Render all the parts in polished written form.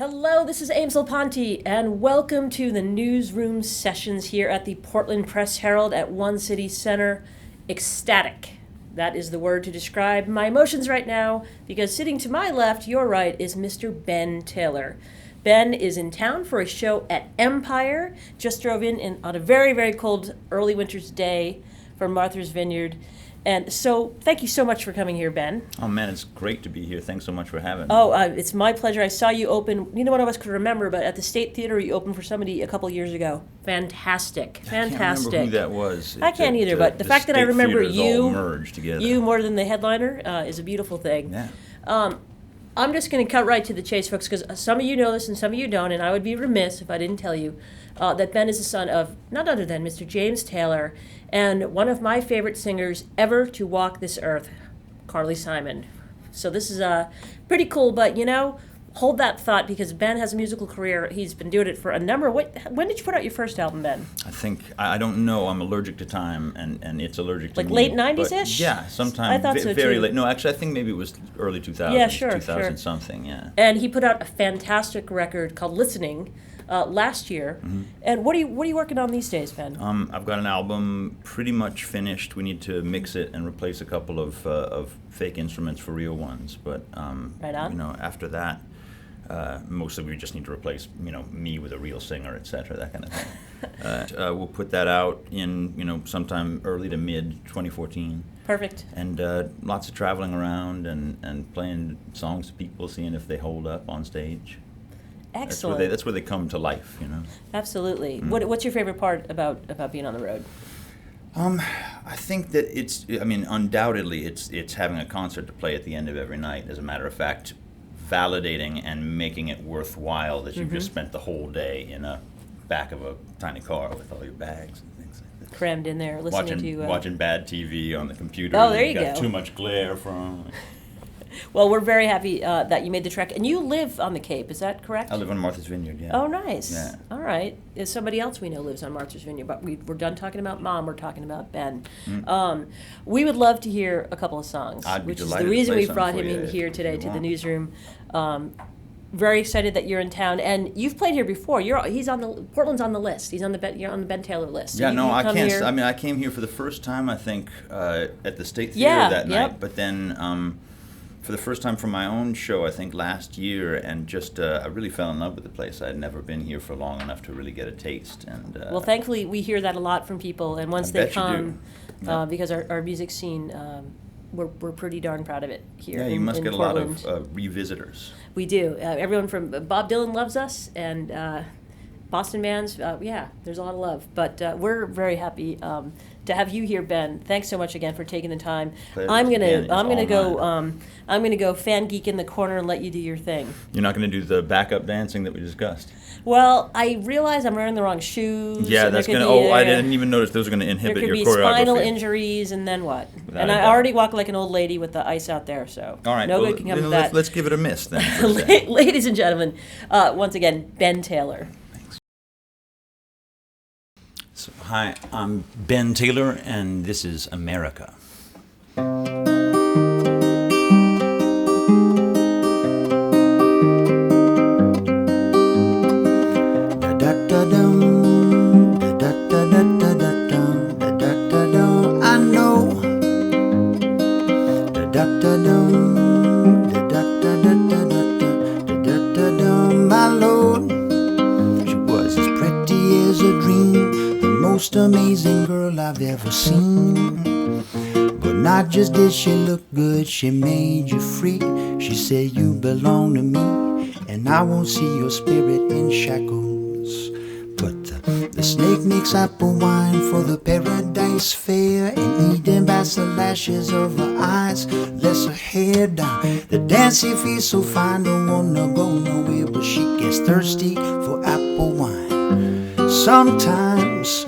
Hello, this is Amesel Ponte, and welcome to the Newsroom Sessions here at the Portland Press Herald at One City Center. Ecstatic. That is the word to describe my emotions right now, because sitting to my left, your right, is Mr. Ben Taylor. Ben is in town for a show at Empire. Just drove in on a very, very cold early winter's day from Martha's Vineyard. And so, thank you so much for coming here, Ben. Oh man, it's great to be here. Thanks so much for having me. Oh, it's my pleasure. I saw you open, neither one of us could remember, but at the State Theater you opened for somebody a couple years ago. Fantastic. Fantastic. I can't remember who that was. I can't either, but the fact that I remember you, all merged together. You more than the headliner is a beautiful thing. Yeah. I'm just going to cut right to the chase, folks, because some of you know this and some of you don't, and I would be remiss if I didn't tell you that Ben is the son of none other than Mr. James Taylor and one of my favorite singers ever to walk this earth, Carly Simon. So this is pretty cool, but hold that thought, because Ben has a musical career. He's been doing it for a number of... When did you put out your first album, Ben? I don't know. I'm allergic to time, and it's allergic to me. Like late 90s-ish? Yeah, sometime I thought so very too. late. No, actually, I think maybe it was early 2000s. Yeah, sure, 2000 something, yeah. And he put out a fantastic record called Listening last year. Mm-hmm. And what are you working on these days, Ben? I've got an album pretty much finished. We need to mix it and replace a couple of fake instruments for real ones. But right on. After that, mostly we just need to replace me with a real singer, etc., that kind of thing. We'll put that out in sometime early to mid 2014. Perfect. And lots of traveling around and playing songs to people, seeing if they hold up on stage. Excellent. That's where they come to life, Absolutely. What's your favorite part about being on the road? I think that undoubtedly it's having a concert to play at the end of every night. As a matter of fact, validating and making it worthwhile that you've just spent the whole day in a back of a tiny car with all your bags and things like that. Crammed in there, watching bad TV on the computer. Oh, there you go. Too much glare from. Well, we're very happy that you made the trek. And you live on the Cape, is that correct? I live on Martha's Vineyard, yeah. Oh, nice. Yeah. All right. There's somebody else we know lives on Martha's Vineyard, but we're done talking about Mom. We're talking about Ben. We would love to hear a couple of songs, which is the reason we brought him in here today to the newsroom. Very excited that you're in town, and you've played here before. Portland's on the list. You're on the Ben Taylor list. So I can't. Here. I came here for the first time, I think, at the State Theater that night. But then, for the first time for my own show, I think last year, and just I really fell in love with the place. I had never been here for long enough to really get a taste. And well, thankfully, we hear that a lot from people, and once they come, because our music scene. We're pretty darn proud of it here. Yeah, you must get Portland. A lot of revisitors. We do. Everyone from Bob Dylan loves us, and Boston bands. There's a lot of love. But we're very happy to have you here, Ben. Thanks so much again for taking the time. I'm gonna go fan geek in the corner and let you do your thing. You're not gonna do the backup dancing that we discussed. Well, I realize I'm wearing the wrong shoes. Yeah, that's gonna. I didn't even notice those are gonna inhibit your choreography. There could be spinal injuries, and then what? Without and I already walk like an old lady with the ice out there, so all right, no good can come of that. Let's give it a miss then. Ladies and gentlemen, once again, Ben Taylor. Thanks. So, hi, I'm Ben Taylor, and this is America. Most amazing girl I've ever seen. But not just did she look good, she made you free. She said you belong to me, and I won't see your spirit in shackles. But the snake makes apple wine for the paradise fair, and Eden bats the lashes of her eyes, lets her hair down. The dancing feels so fine, don't wanna go nowhere, but she gets thirsty for apple wine. Sometimes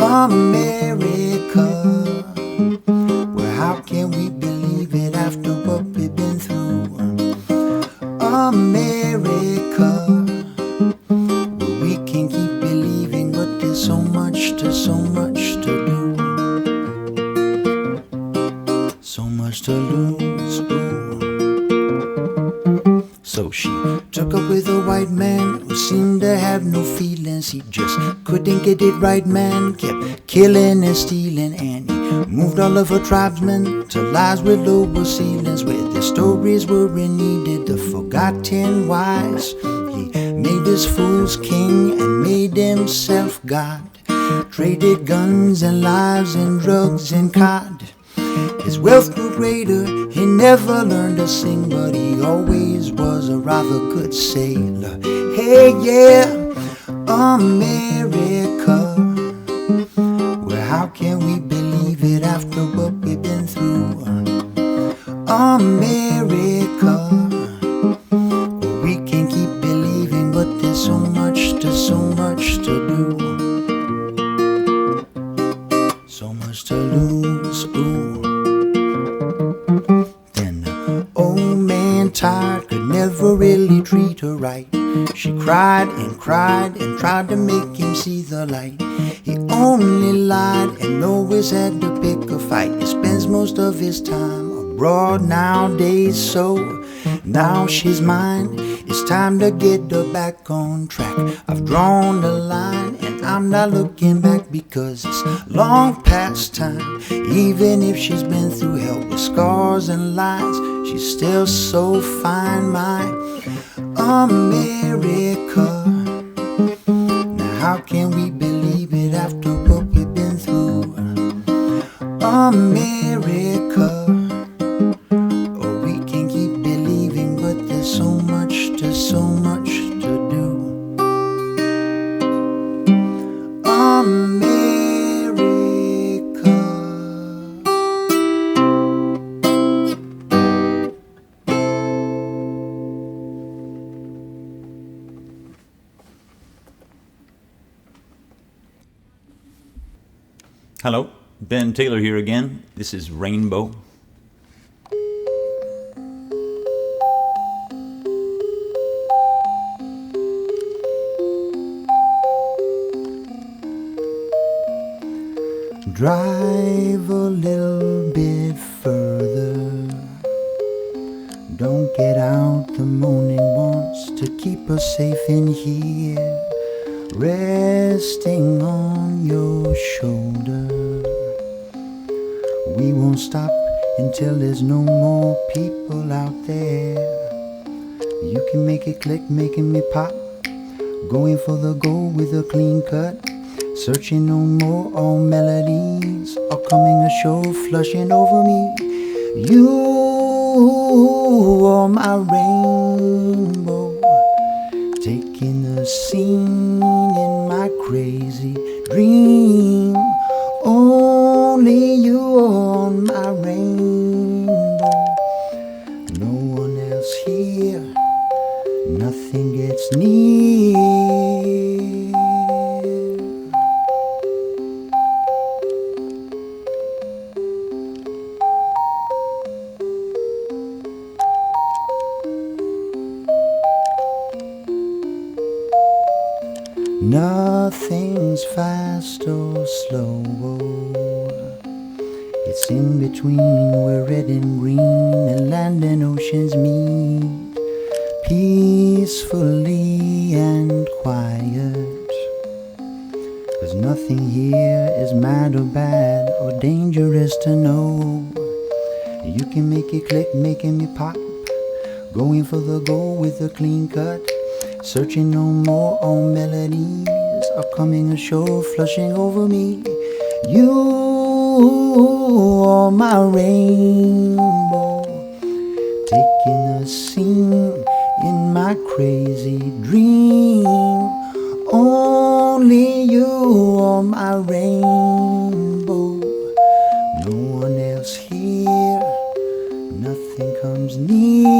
America, well, how can we believe it after what we've been through? America, well, we can keep believing, but there's so much to do, so much to lose. So she took up with a white white man who seemed to have no feelings. He just couldn't get it right, man. Kept killing and stealing, and he moved all of her tribesmen to lives with lower ceilings, where their stories were needed. The forgotten wise. He made his fools king and made himself God. Traded guns and lives and drugs and cod. His wealth grew greater, he never learned to sing, but he always was a rather good sailor. Hey, yeah, America. Well, how can we believe it after what we've been through? America. Well, we can keep believing, but there's so much to do. So much to lose, ooh. Then the old man tired could never really treat her right. She cried and cried and tried to make him see the light. He only lied and always had to pick a fight. He spends most of his time abroad nowadays, so now she's mine. It's time to get her back on track. I've drawn the line and I'm not looking back, because it's long past time. Even if she's been through hell with scars and lines, she's still so fine, my America. Now how can we believe it after what we've been through? America. Or we can keep believing, but there's so much to do. America. Hello, Ben Taylor here again. This is Rainbow. Drive a little bit further. Don't get out, the morning wants to keep us safe in here. Resting on your shoulder. We won't stop until there's no more people out there. You can make it click, making me pop. Going for the goal with a clean cut. Searching no more, all melodies are coming ashore, flushing over me. You are my rainbow, taking a scene in my crazy dream. Only you are my rainbow. No one else here, nothing gets near. Nothing's fast or slow. It's in between where red and green and land and oceans meet. Peacefully and quiet. 'Cause nothing here is mad or bad or dangerous to know. You can make it click, making me pop. Going for the goal with a clean cut. Searching no more, all melodies are coming ashore, flushing over me. You are my rainbow, taking a scene in my crazy dream. Only you are my rainbow. No one else here, nothing comes near.